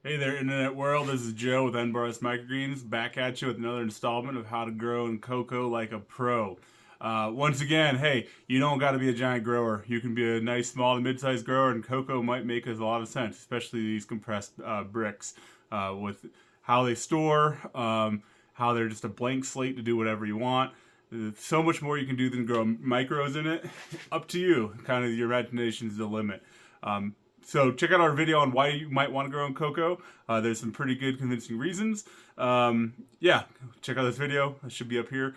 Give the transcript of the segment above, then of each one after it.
Hey there, internet world. This is Joe with NBARS Microgreens, back at you with another installment of how to grow in cocoa like a pro. Once again, hey, you don't got to be a giant grower. You can be a nice, small to mid-sized grower, and cocoa might make us a lot of sense, especially these compressed bricks with how they store, how they're just a blank slate to do whatever you want. There's so much more you can do than grow micros in it. Up to you. Kind of your imagination's the limit. So check out our video on why you might want to grow in cocoa. There's some pretty good convincing reasons. Yeah, check out this video. It should be up here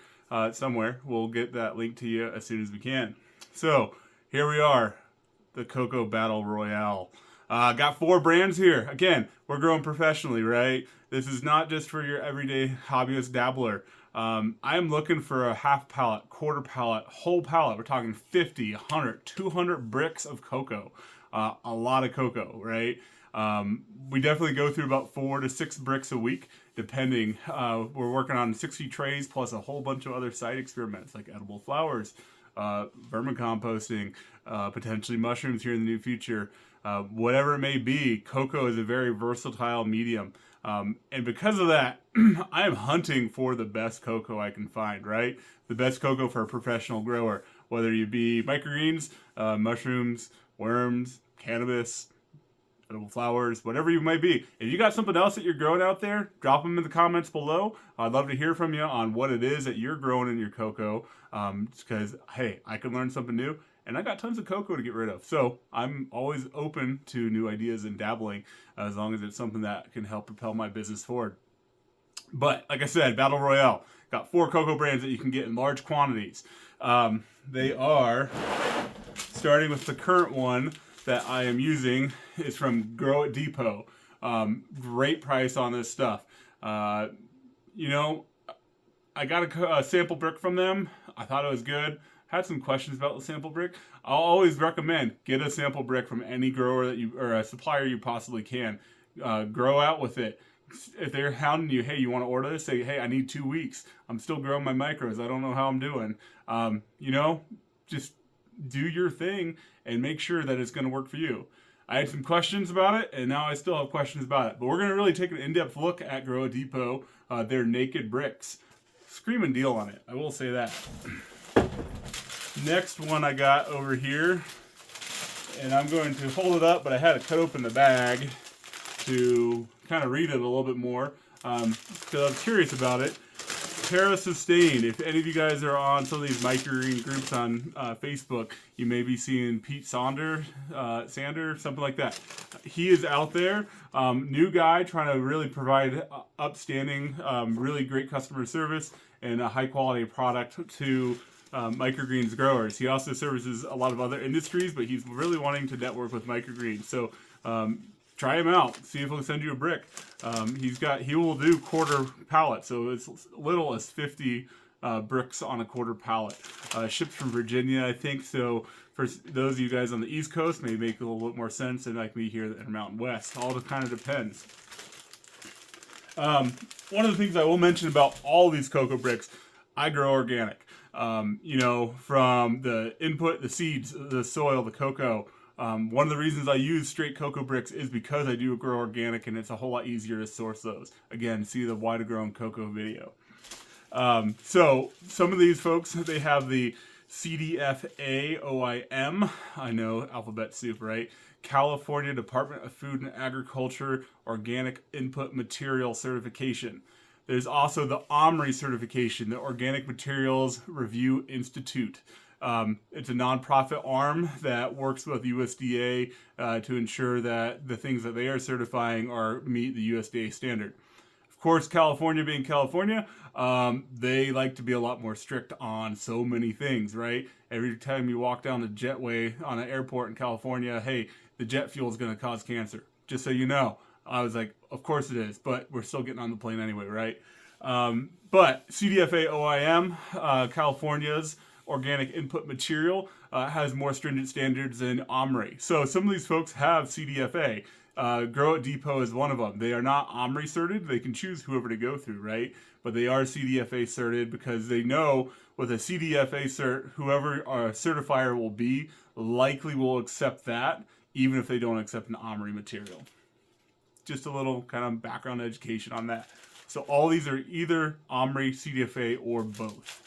somewhere. We'll get that link to you as soon as we can. So here we are, the Coco Battle Royale. Got 4 brands here. Again, we're growing professionally, right? This is not just for your everyday hobbyist dabbler. I am looking for a half pallet, quarter pallet, whole pallet. We're talking 50, 100, 200 bricks of cocoa. A lot of cocoa, right? We definitely go through about 4 to 6 bricks a week, depending. We're working on 60 trays plus a whole bunch of other side experiments like edible flowers, vermicomposting, potentially mushrooms here in the near future. Whatever it may be, cocoa is a very versatile medium. And because of that, I am hunting for the best cocoa I can find, right? The best cocoa for a professional grower, whether you be microgreens, mushrooms, worms, cannabis, edible flowers, whatever you might be. If you got something else that you're growing out there, drop them in the comments below. I'd love to hear from you on what it is that you're growing in your cocoa. Because, hey, I can learn something new. And I got tons of cocoa to get rid of. So I'm always open to new ideas and dabbling as long as it's something that can help propel my business forward. But like I said, Battle Royale. Got 4 cocoa brands that you can get in large quantities. They are, starting with the current one that I am using, is from Grow It Depot. Great price on this stuff. You know, I got a sample brick from them. I thought it was good. Had some questions about the sample brick. I'll always recommend get a sample brick from any grower that you or a supplier you possibly can. Grow out with it. If they're hounding you, hey, you want to order this? Say, hey, I need 2 weeks. I'm still growing my micros. I don't know how I'm doing. You know, just do your thing and make sure that it's going to work for you. I had some questions about it, and now I still have questions about it. But we're going to really take an in-depth look at Grow a Depot, their naked bricks. Screaming deal on it, I will say that. Next one I got over here, and I'm going to hold it up, but I had to cut open the bag to kind of read it a little bit more because I was curious about it. Para Sustained. If any of you guys are on some of these microgreen groups on Facebook, you may be seeing Pete Sander, something like that. He is out there, new guy, trying to really provide upstanding, really great customer service and a high quality product to microgreens growers. He also services a lot of other industries, but he's really wanting to network with microgreens. So try him out. See if he'll send you a brick. He will do quarter pallets, so it's little as 50 bricks on a quarter pallet. Shipped from Virginia, I think. So for those of you guys on the East Coast, may make a little bit more sense than like me here in the Mountain West. All kind of depends. One of the things I will mention about all these cocoa bricks, I grow organic. You know, from the input, the seeds, the soil, the cocoa. One of the reasons I use straight cocoa bricks is because I do grow organic and it's a whole lot easier to source those. Again, see the why to grow in cocoa video. So some of these folks, they have the CDFA OIM. I know alphabet soup, right? California Department of Food and Agriculture Organic Input Material Certification. There's also the OMRI certification, the Organic Materials Review Institute. It's a nonprofit arm that works with USDA to ensure that the things that they are certifying meet the USDA standard. Of course, California being California, they like to be a lot more strict on so many things, right? Every time you walk down the jetway on an airport in California, hey, the jet fuel is going to cause cancer. Just so you know. I was like, of course it is, but we're still getting on the plane anyway, right? But CDFA OIM, California's organic input material, has more stringent standards than OMRI. So some of these folks have CDFA. Grow It Depot is one of them. They are not OMRI certed. They can choose whoever to go through, right? But they are CDFA certed because they know with a CDFA cert, whoever our certifier will be likely will accept that, even if they don't accept an OMRI material. just a little kind of background education on that. So all these are either Omri, CDFA, or both.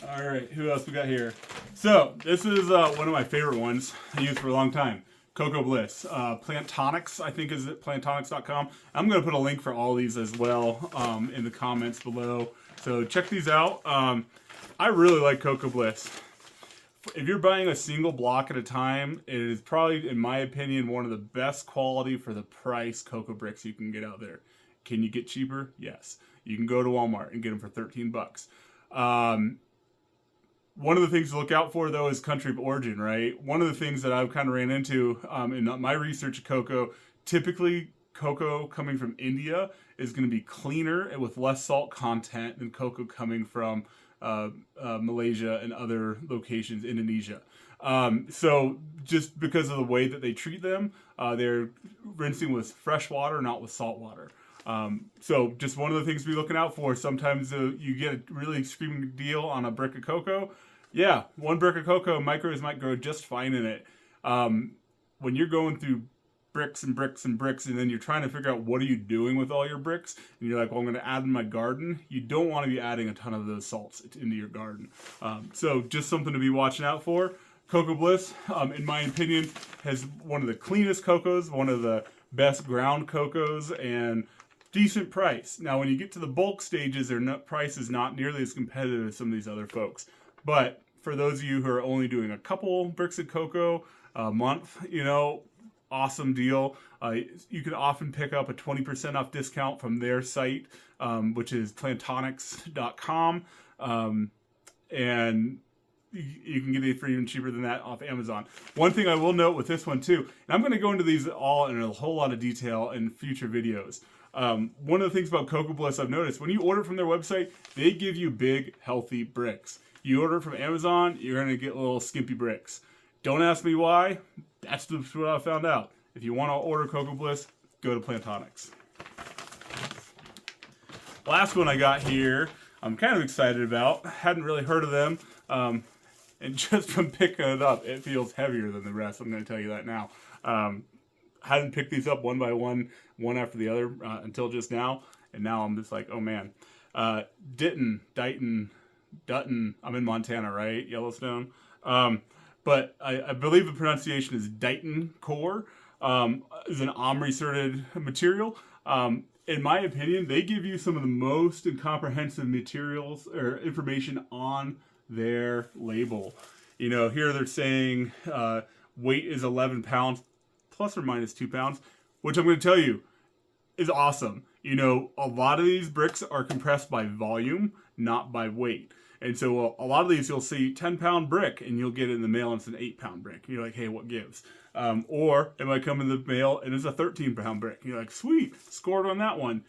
All right, who else we got here? So this is one of my favorite ones I used for a long time. Coco Bliss. Plantonics, I think is it, plantonics.com. I'm going to put a link for all these as well in the comments below. So check these out. I really like Coco Bliss. If you're buying a single block at a time, it is probably, in my opinion, one of the best quality for the price cocoa bricks you can get out there. Can you get cheaper? Yes. You can go to Walmart and get them for 13 bucks. One of the things to look out for, though, is country of origin, right? One of the things that I've kind of ran into in my research of cocoa, typically cocoa coming from India is going to be cleaner and with less salt content than cocoa coming from Malaysia and other locations, Indonesia. So just because of the way that they treat them, they're rinsing with fresh water, not with salt water. So just one of the things to be looking out for. Sometimes you get a really screaming deal on a brick of cocoa. Yeah, one brick of cocoa, micros might grow just fine in it. When you're going through bricks and bricks and bricks, and then you're trying to figure out what are you doing with all your bricks, and you're like, well, I'm going to add in my garden. You don't want to be adding a ton of those salts into your garden. So just something to be watching out for. Coco Bliss, in my opinion, has one of the cleanest cocos, one of the best ground cocos, and decent price. Now, when you get to the bulk stages, their price is not nearly as competitive as some of these other folks. But for those of you who are only doing a couple bricks of cocoa a month, you know, awesome deal. You can often pick up a 20% off discount from their site, which is plantonics.com. And you can get it for even cheaper than that off Amazon. One thing I will note with this one too, and I'm going to go into these all in a whole lot of detail in future videos. One of the things about Coco Bliss I've noticed, when you order from their website, they give you big, healthy bricks. You order from Amazon, you're going to get little skimpy bricks. Don't ask me why. That's what I found out. If you want to order Coco Bliss, go to Plantonics. Last one I got here, I'm kind of excited about. Hadn't really heard of them. And just from picking it up, it feels heavier than the rest. I'm going to tell you that now. Hadn't picked these up one by one after the other until just now. And now I'm just like, oh man. Dutton. I'm in Montana, right? Yellowstone. But I believe the pronunciation is Dighton Core. Is an Omri-certified material. In my opinion, they give you some of the most comprehensive materials or information on their label. You know, here they're saying weight is 11 pounds, plus or minus 2 pounds, which I'm going to tell you is awesome. You know, a lot of these bricks are compressed by volume, not by weight. And so a lot of these you'll see 10-pound brick and you'll get it in the mail and it's an 8-pound brick. You're like, hey, what gives? Or it might come in the mail and it's a 13-pound brick. You're like, sweet, scored on that one.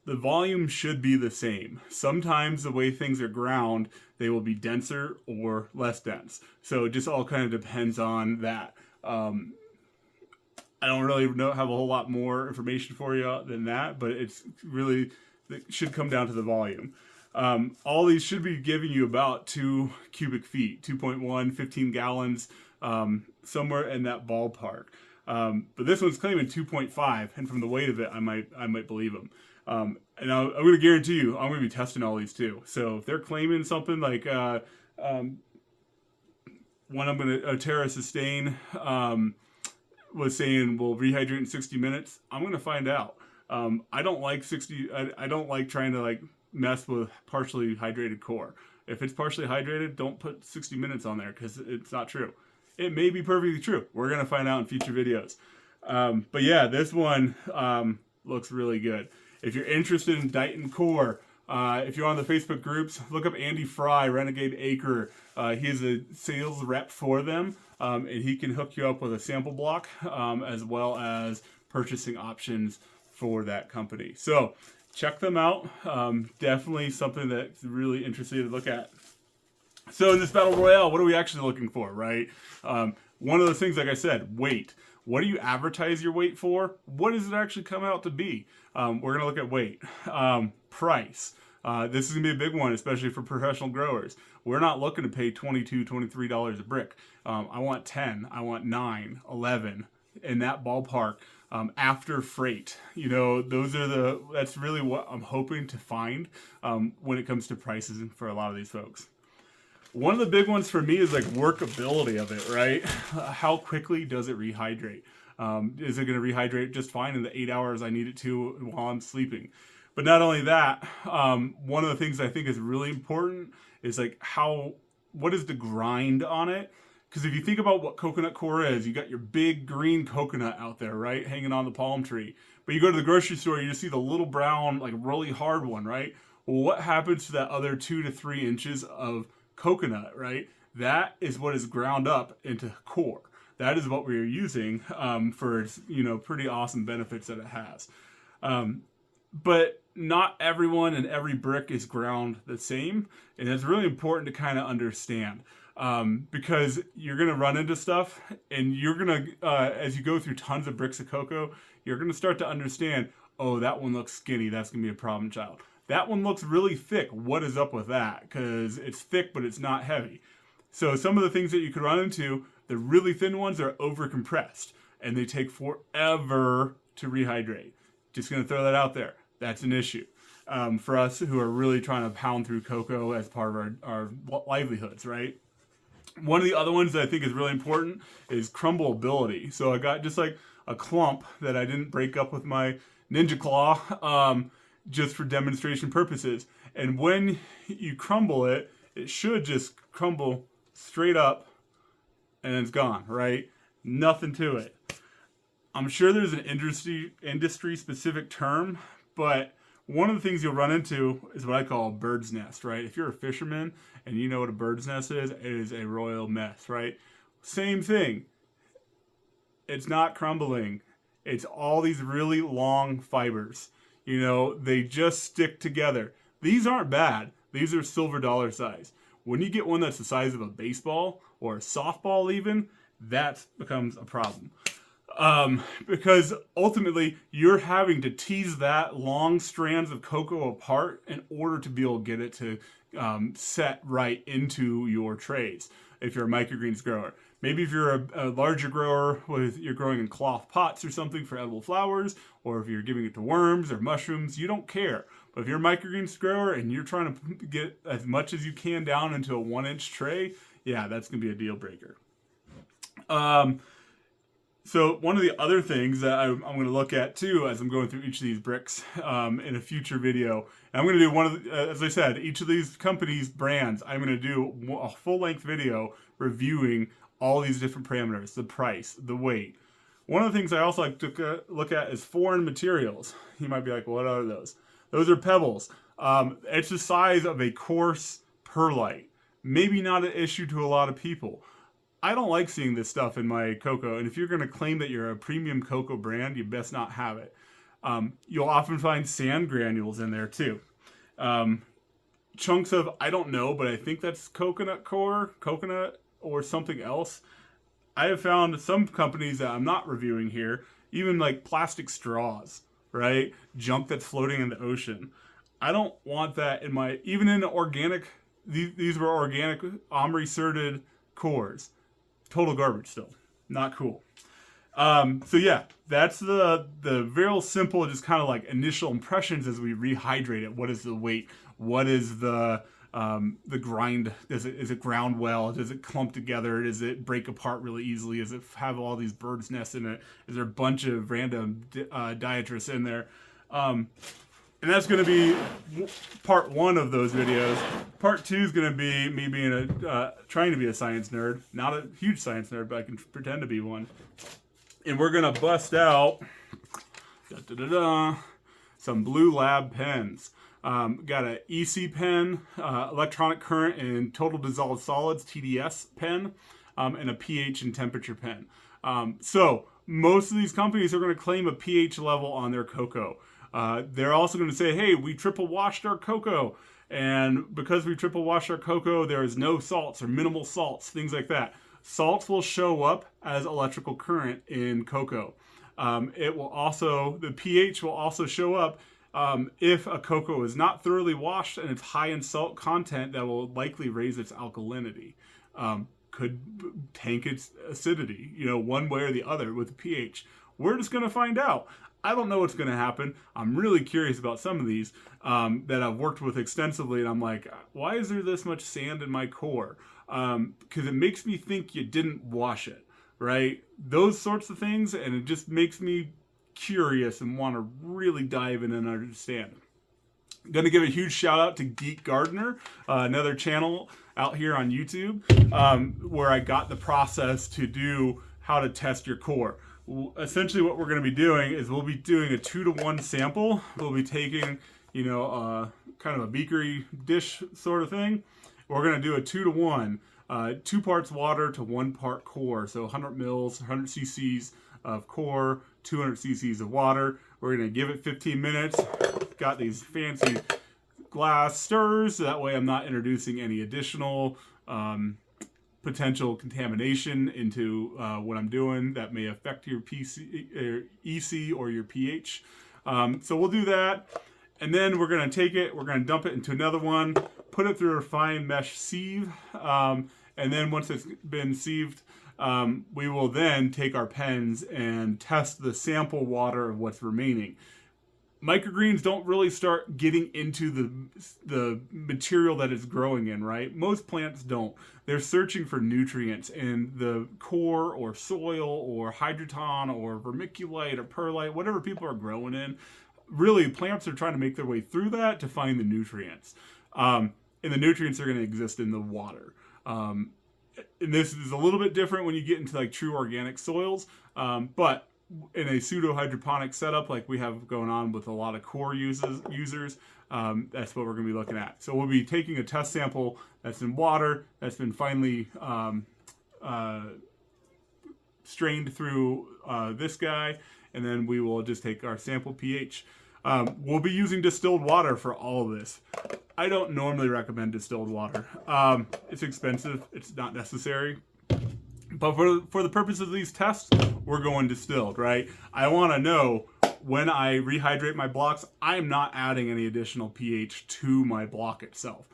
The volume should be the same. Sometimes the way things are ground, they will be denser or less dense. So it just all kind of depends on that. I don't really have a whole lot more information for you than that, but it should come down to the volume. All these should be giving you about 2 cubic feet, 2.1, 15 gallons, somewhere in that ballpark. But this one's claiming 2.5, and from the weight of it, I might believe them. And I'm going to guarantee you, I'm going to be testing all these too. So if they're claiming something like one, I'm going to Terra Sustain was saying we'll rehydrate in 60 minutes. I'm going to find out. I don't like I don't like trying to mess with partially hydrated core. If it's partially hydrated, don't put 60 minutes on there because it's not true. It may be perfectly true. We're going to find out in future videos. But yeah, this one looks really good. If you're interested in Dighton Core, if you're on the Facebook groups, look up Andy Fry, Renegade Acre. He's a sales rep for them, and he can hook you up with a sample block as well as purchasing options for that company. So check them out. Definitely something that's really interesting to look at. So in this Battle Royale, what are we actually looking for, right? One of those things, like I said, weight. What do you advertise your weight for? What does it actually come out to be? We're going to look at weight. Price. This is going to be a big one, especially for professional growers. We're not looking to pay $22, $23 a brick. I want 10, I want 9, 11, in that ballpark. After freight, that's really what I'm hoping to find when it comes to prices for a lot of these folks. One of the big ones for me is like workability of it, right? How quickly does it rehydrate? Is it going to rehydrate just fine in the 8 hours I need it to while I'm sleeping? But not only that, one of the things I think is really important is like what is the grind on it? Because if you think about what coconut coir is, you got your big green coconut out there, right? Hanging on the palm tree. But you go to the grocery store, you just see the little brown, like really hard one, right? Well, what happens to that other 2 to 3 inches of coconut, right? That is what is ground up into coir. That is what we're using for its, pretty awesome benefits that it has. But not everyone and every brick is ground the same. And it's really important to kind of understand. Because you're going to run into stuff and you're going to, as you go through tons of bricks of cocoa, you're going to start to understand, oh, that one looks skinny. That's going to be a problem child. That one looks really thick. What is up with that? Because it's thick, but it's not heavy. So some of the things that you could run into, the really thin ones are over compressed and they take forever to rehydrate. Just going to throw that out there. That's an issue. For us who are really trying to pound through cocoa as part of our livelihoods, right? One of the other ones that I think is really important is crumbleability. So I got just like a clump that I didn't break up with my Ninja Claw just for demonstration purposes. And when you crumble it, it should just crumble straight up and it's gone, right? Nothing to it. I'm sure there's an industry specific term, but one of the things you'll run into is what I call a bird's nest, right? If you're a fisherman and you know what a bird's nest is, it is a royal mess, right? Same thing. It's not crumbling. It's all these really long fibers. They just stick together. These aren't bad. These are silver dollar size. When you get one that's the size of a baseball or a softball even, that becomes a problem. Because ultimately you're having to tease that long strands of cocoa apart in order to be able to get it to set right into your trays. If you're a microgreens grower, maybe if you're a larger grower you're growing in cloth pots or something for edible flowers, or if you're giving it to worms or mushrooms, you don't care. But if you're a microgreens grower and you're trying to get as much as you can down into a 1-inch tray, yeah, that's going to be a deal breaker. So one of the other things that I'm going to look at too, as I'm going through each of these bricks in a future video, and I'm going to do as I said, each of these companies' brands, I'm going to do a full-length video reviewing all these different parameters, the price, the weight. One of the things I also like to look at is foreign materials. You might be like, what are those? Those are pebbles. It's the size of a coarse perlite. Maybe not an issue to a lot of people. I don't like seeing this stuff in my cocoa, and if you're going to claim that you're a premium cocoa brand, you best not have it. You'll often find sand granules in there too. Chunks of, I don't know, but I think that's coconut or something else. I have found some companies that I'm not reviewing here, even like plastic straws, right? Junk that's floating in the ocean. I don't want that even in organic, these were organic omri-certed coirs. Total garbage still. Not cool. So yeah, that's the real simple, just kind of like initial impressions as we rehydrate it. What is the weight? What is the grind? Is it ground well? Does it clump together? Does it break apart really easily? Does it have all these birds' nests in it? Is there a bunch of random diatrus in there? And that's going to be part 1 of those videos. Part 2 is going to be me being trying to be a science nerd. Not a huge science nerd, but I can pretend to be one. And we're going to bust out some blue lab pens. Got an EC pen, electronic current and total dissolved solids, TDS pen, and a pH and temperature pen. So most of these companies are going to claim a pH level on their cocoa. They're also going to say, hey, we triple washed our cocoa. And because we triple washed our cocoa, there is no salts or minimal salts, things like that. Salts will show up as electrical current in cocoa. The pH will also show up If a cocoa is not thoroughly washed and it's high in salt content, that will likely raise its alkalinity. Could tank its acidity, one way or the other with the pH. We're just going to find out. I don't know what's going to happen. I'm really curious about some of these that I've worked with extensively, and I'm like, why is there this much sand in my core? Because it makes me think you didn't wash it, right? Those sorts of things, and it just makes me curious and want to really dive in and understand. I'm going to give a huge shout out to Geek Gardener, another channel out here on YouTube, where I got the process to do how to test your core. Essentially what we're going to be doing is we'll be doing a 2-to-1 sample. We'll be taking, kind of a beakery dish sort of thing. We're going to do a 2-to-1, 2 parts water to 1 part core. So 100 mils, 100 cc's of core, 200 cc's of water. We're going to give it 15 minutes. Got these fancy glass stirrers, so that way I'm not introducing any additional potential contamination into what I'm doing that may affect your EC or your pH. So we'll do that, and then we're going to take it, we're going to dump it into another one, put it through a fine mesh sieve, and then once it's been sieved, we will then take our pens and test the sample water of what's remaining. Microgreens don't really start getting into the material that it's growing in, right? Most plants don't. They're searching for nutrients in the core or soil or hydroton or vermiculite or perlite, whatever people are growing in. Really, plants are trying to make their way through that to find the nutrients. And the nutrients are going to exist in the water. And this is a little bit different when you get into like true organic soils, but in a pseudo hydroponic setup like we have going on with a lot of core users, that's what we're going to be looking at. So we'll be taking a test sample that's in water, that's been finely strained through this guy, and then we will just take our sample pH. We'll be using distilled water for all of this. I don't normally recommend distilled water. It's expensive. It's not necessary. But for the purpose of these tests, we're going distilled, right? I want to know when I rehydrate my blocks, I'm not adding any additional pH to my block itself.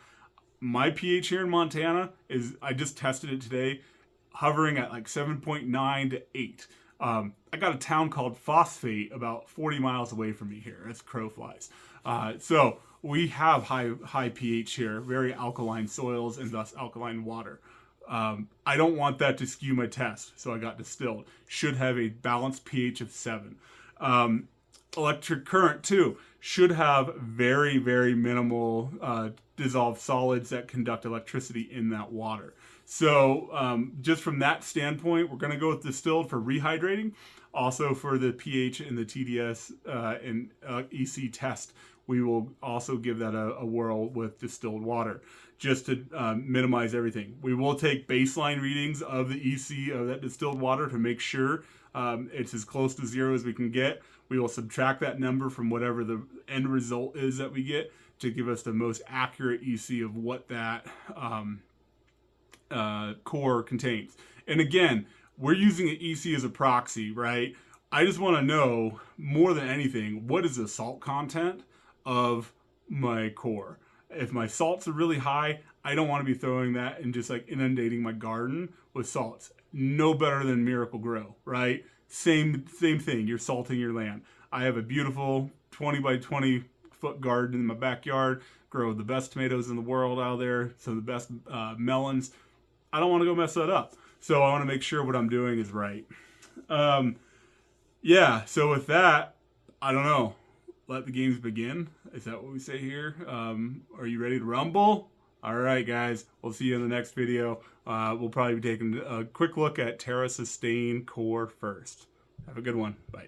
My pH here in Montana is, I just tested it today, hovering at like 7.9 to 8. I got a town called Phosphate about 40 miles away from me here. It's crow flies. So we have high pH here, very alkaline soils and thus alkaline water. I don't want that to skew my test, so I got distilled. Should have a balanced pH of 7. Electric current too should have very, very minimal dissolved solids that conduct electricity in that water. So just from that standpoint, we're going to go with distilled for rehydrating. Also for the pH and the TDS and EC test, we will also give that a whirl with distilled water, just to minimize everything. We will take baseline readings of the EC of that distilled water to make sure it's as close to 0 as we can get. We will subtract that number from whatever the end result is that we get to give us the most accurate EC of what that core contains. And again, we're using an EC as a proxy, right? I just want to know, more than anything, what is the salt content of my core? If my salts are really high, I don't want to be throwing that and just like inundating my garden with salts. No better than Miracle Grow, right? Same thing. You're salting your land. I have a beautiful 20 by 20 foot garden in my backyard. Grow the best tomatoes in the world out there. Some of the best melons. I don't want to go mess that up. So I want to make sure what I'm doing is right. Yeah. So with that, I don't know. Let the games begin. Is that what we say here? Are you ready to rumble? All right, guys. We'll see you in the next video. We'll probably be taking a quick look at Terra Sustain Core first. Have a good one. Bye.